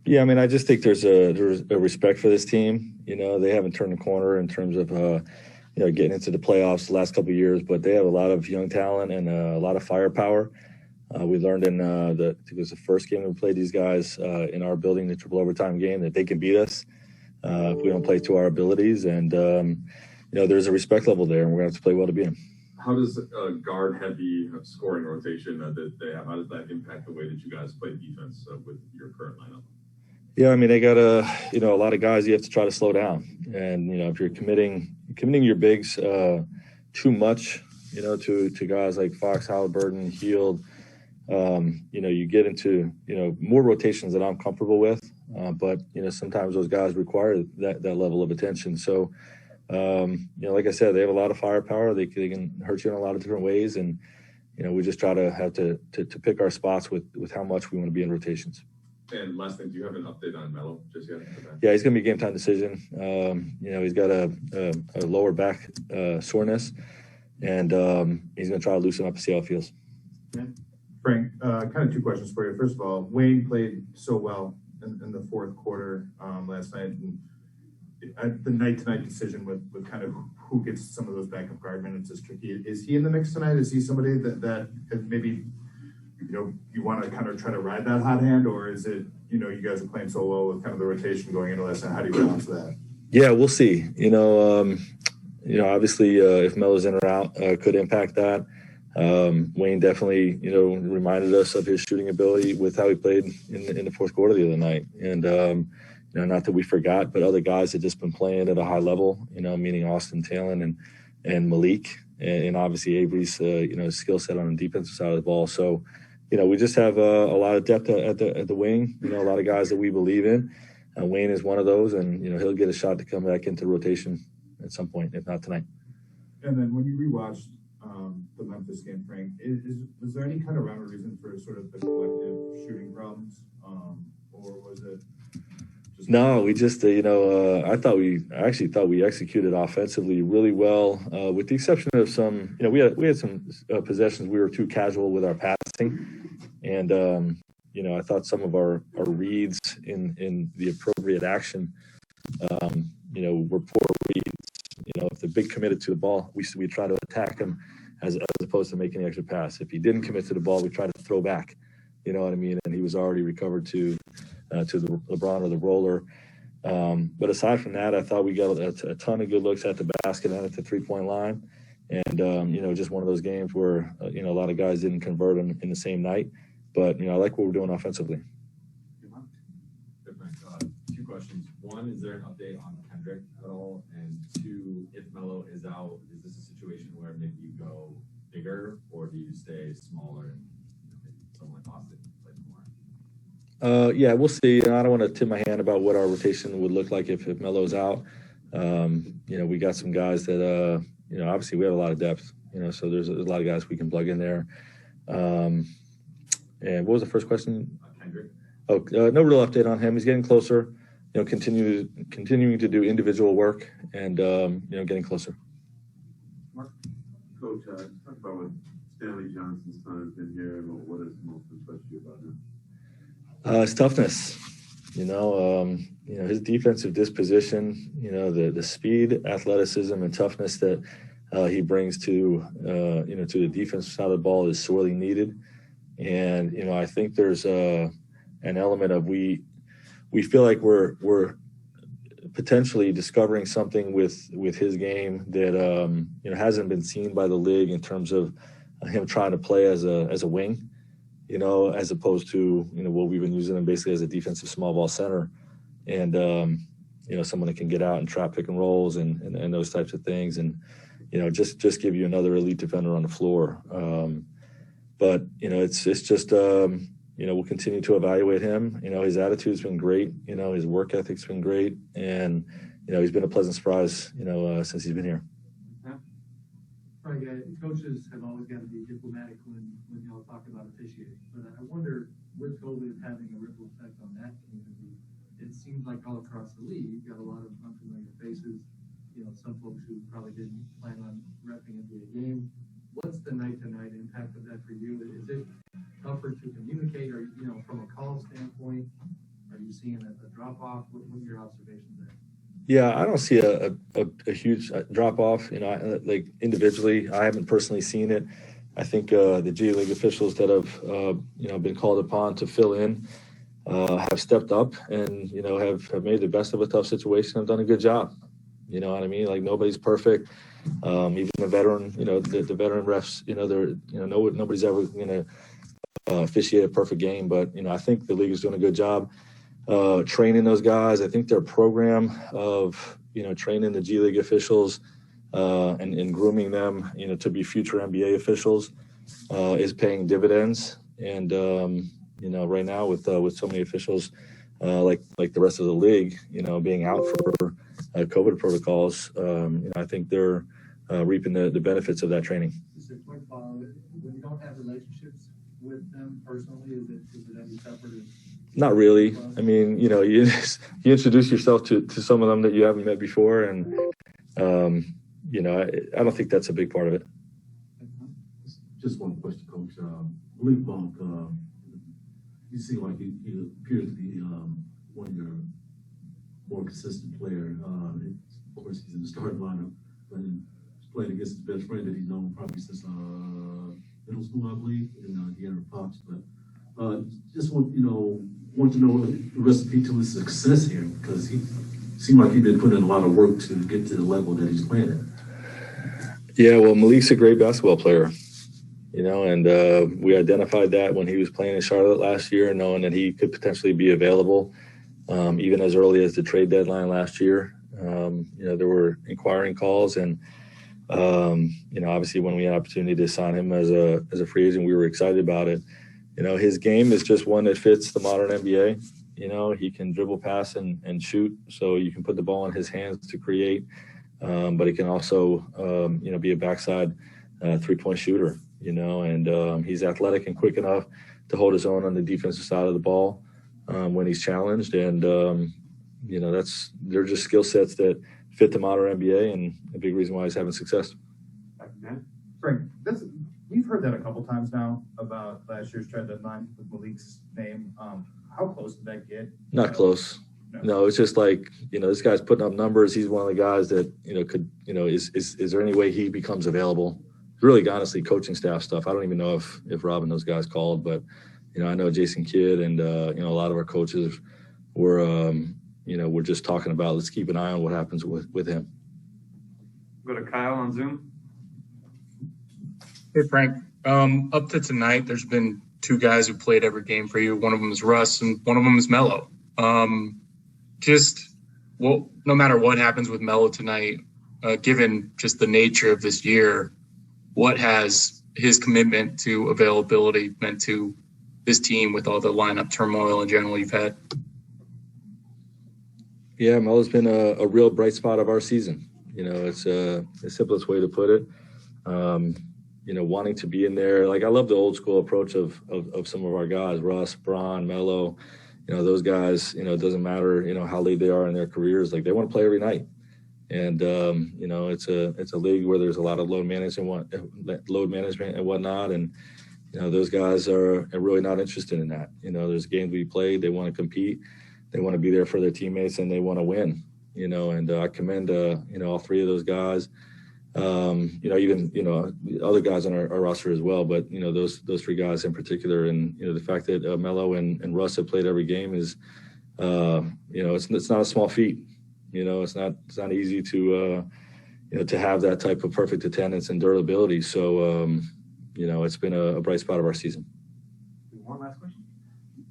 Yeah, I mean, I just think there's a respect for this team. They haven't turned the corner in terms of getting into the playoffs the last couple of years, but they have a lot of young talent and a lot of firepower. We learned in I think it was the first game we played these guys in our building, the triple overtime game, that they can beat us if we don't play to our abilities. And there's a respect level there, and we're gonna have to play well to beat them. How does a guard-heavy scoring rotation that they have, how does that impact the way that you guys play defense with your current lineup? Yeah, I mean, they got a lot of guys you have to try to slow down. And, if you're committing your bigs too much, to guys like Fox, Halliburton, Heald, you get into, more rotations that I'm comfortable with. But, sometimes those guys require that level of attention. So, like I said, they have a lot of firepower. They can hurt you in a lot of different ways. And, we just try to have to pick our spots with how much we want to be in rotations. And last thing, do you have an update on Melo just yet? Yeah, he's going to be a game time decision. He's got a lower back soreness, and he's going to try to loosen up and see how it feels. Yeah. Frank, kind of two questions for you. First of all, Wayne played so well in the fourth quarter last night. And the night-to-night decision with kind of who gets some of those backup guard minutes is tricky. Is he in the mix tonight? Is he somebody that maybe – you want to kind of try to ride that hot hand, or is it, you guys are playing so well with kind of the rotation going into last night? How do you balance that? Yeah, we'll see. Obviously, if Melo's in or out, could impact that. Wayne definitely, reminded us of his shooting ability with how he played in the fourth quarter the other night. And, not that we forgot, but other guys had just been playing at a high level, meaning Austin Talon and Malik, and obviously Avery's, skill set on the defensive side of the ball. So, we just have a lot of depth at the wing, a lot of guys that we believe in. Wayne is one of those, and, he'll get a shot to come back into rotation at some point, if not tonight. And then when you rewatched the Memphis game, Frank, was there any kind of rhyme or reason for sort of the collective shooting problems, or was it just... No, we just, I actually thought we executed offensively really well, with the exception of some, we had some possessions we were too casual with our passing. And, I thought some of our reads in the appropriate action, were poor reads. If the big committed to the ball, we try to attack him as opposed to making the extra pass. If he didn't commit to the ball, we try to throw back. You know what I mean? And he was already recovered to the LeBron or the roller. But aside from that, I thought we got a ton of good looks at the basket and at the three-point line. And, just one of those games where, a lot of guys didn't convert in the same night. But, I like what we're doing offensively. Two questions. One, is there an update on Kendrick at all? And two, if Melo is out, is this a situation where maybe you go bigger, or do you stay smaller and maybe someone like Austin plays more? Yeah, we'll see. I don't want to tip my hand about what our rotation would look like if Melo's out. We got some guys that, obviously we have a lot of depth, so there's a lot of guys we can plug in there. And what was the first question? Kendrick. No real update on him. He's getting closer, continuing to do individual work and, getting closer. Mark, Coach, talk about what Stanley Johnson's time been here and what has most impressed you about him? His toughness, his defensive disposition, the speed, athleticism, and toughness that he brings to the defensive side of the ball is sorely needed. And, I think there's an element of we feel like we're potentially discovering something with his game that, hasn't been seen by the league in terms of him trying to play as a wing, as opposed to, what we've been using him basically as a defensive small ball center. And, someone that can get out and trap pick and rolls and those types of things. And, just give you another elite defender on the floor. But, it's just, we'll continue to evaluate him. His attitude's been great. His work ethic's been great. And, he's been a pleasant surprise, since he's been here. Right, coaches have always got to be diplomatic when y'all talk about officiating. But I wonder, with COVID having a ripple effect on that community, it seems like all across the league, you've got a lot of unfamiliar faces. Some folks who probably didn't plan on repping NBA game. What's the night-to-night impact of that for you? Is it tougher to communicate, or from a call standpoint? Are you you seeing a drop off? What are your observations there? Yeah, I don't see a huge drop off. Like individually, I haven't personally seen it. I think the G League officials that have been called upon to fill in have stepped up and have made the best of a tough situation. Have done a good job. You know what I mean? Like nobody's perfect. Even the veteran, the veteran refs, nobody's ever officiate a perfect game. But I think the league is doing a good job training those guys. I think their program of training the G League officials and grooming them to be future NBA officials is paying dividends. And right now with so many officials like the rest of the league being out for COVID protocols, I think they're reaping the benefits of that training. Just a quick follow. When you don't have relationships with them personally, is it any tougher to? Not really. I mean, you introduce yourself to some of them that you haven't met before, and I don't think that's a big part of it. Just one question, Coach. Malik Monk, you seem like he appears to be one of your more consistent player. Of course, he's in the starting lineup, but he's playing against his best friend that he's known probably since middle school, I believe, in De'Aaron Fox. But just want to know the recipe to his success here, because he seemed like he'd been putting in a lot of work to get to the level that he's playing at. Yeah, well, Malik's a great basketball player, and we identified that when he was playing in Charlotte last year, knowing that he could potentially be available even as early as the trade deadline last year. There were inquiring calls, and obviously when we had an opportunity to sign him as a free agent, we were excited about it. His game is just one that fits the modern NBA. He can dribble, pass, and shoot, so you can put the ball in his hands to create. But he can also, be a backside three-point shooter, and he's athletic and quick enough to hold his own on the defensive side of the ball when he's challenged. And, they're just skill sets that fit the modern NBA and a big reason why he's having success. Frank, we've heard that a couple times now about last year's trade deadline with Malik's name. How close did that get? Not close. No, it's just like, this guy's putting up numbers. He's one of the guys that, is there any way he becomes available? Really, honestly, coaching staff stuff. I don't even know if Rob and those guys called, but, I know Jason Kidd and, a lot of our coaches were, we're just talking about, let's keep an eye on what happens with him. Go to Kyle on Zoom. Hey, Frank. Up to tonight, there's been two guys who played every game for you. One of them is Russ, and one of them is Melo. No matter what happens with Melo tonight, given just the nature of this year, what has his commitment to availability meant to this team with all the lineup turmoil in general you've had? Yeah, Melo's been a real bright spot of our season. It's the simplest way to put it. Wanting to be in there. Like, I love the old school approach of some of our guys, Russ, Bron, Melo. Those guys, it doesn't matter, how late they are in their careers. Like, they want to play every night. And, it's a league where there's a lot of load management and whatnot. And, those guys are really not interested in that. There's games we played. They want to compete. They want to be there for their teammates, and they want to win, and I commend, all three of those guys. Even other guys on our roster as well, but those three guys in particular, and the fact that Melo and Russ have played every game is, it's not a small feat. It's not easy to have that type of perfect attendance and durability. So it's been a bright spot of our season. One last question.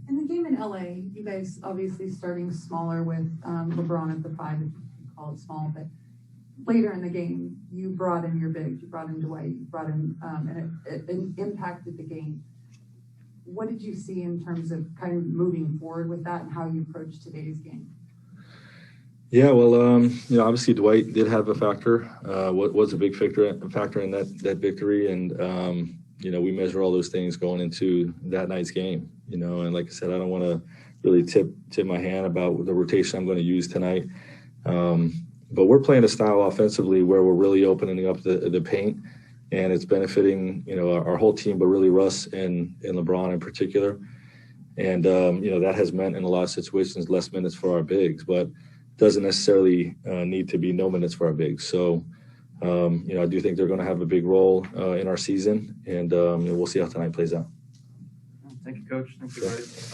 In the game in LA, you guys obviously starting smaller with LeBron at the 5, if you can call it small, but later in the game, you brought in your bigs, you brought in Dwight, you brought in, and it impacted the game. What did you see in terms of kind of moving forward with that and how you approach today's game? Yeah, well, obviously Dwight did have a factor, was a big factor in that victory. And, we measure all those things going into that night's game, and like I said, I don't want to really tip my hand about the rotation I'm going to use tonight. But we're playing a style offensively where we're really opening up the paint, and it's benefiting, our whole team, but really Russ and LeBron in particular. And, that has meant in a lot of situations less minutes for our bigs, but doesn't necessarily need to be no minutes for our bigs. So, I do think they're going to have a big role in our season, and we'll see how tonight plays out. Thank you, Coach. Thank you, guys.